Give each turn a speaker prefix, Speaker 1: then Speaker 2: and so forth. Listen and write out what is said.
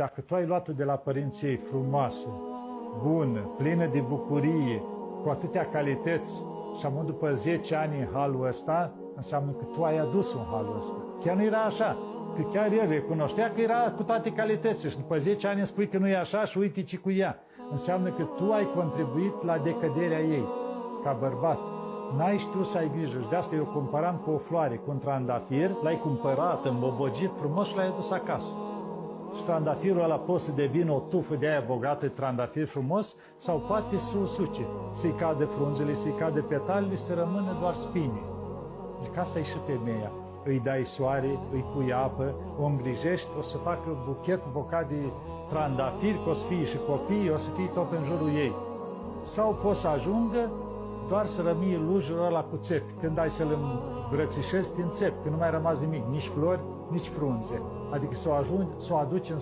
Speaker 1: Dacă tu ai luat-o de la părinții ei frumoasă, bună, plină de bucurie, cu atâtea calități și amând după 10 ani în halul ăsta, înseamnă că tu ai adus un halul ăsta. Chiar nu era așa, că chiar el recunoștea că era cu toate calitățile și după 10 ani îmi spui că nu e așa și uite ce cu ea. Înseamnă că tu ai contribuit la decăderea ei, ca bărbat. N-ai știut să ai grijă și de asta eu comparam cu o floare, cu un trandafir, l-ai cumpărat, îmbobogit frumos și l-ai adus acasă. Și trandafirul ăla poate să devină o tufă de aia bogată, trandafir frumos, sau poate să usuce, să-i cadă frunzele, să-i cadă petalele, să rămână doar spine. Zic, asta e și femeia. Îi dai soare, îi pui apă, o îngrijești, o să facă buchet, bocat de trandafir, că o să fie și copii, o să fie tot în jurul ei. Sau poți să ajungă doar să rămâie lujul ăla cu țepi. Când ai să-l îmbrățișezi, te înțepi, că nu mai rămas nimic, nici flori, nici frunze. Adică să o aduci în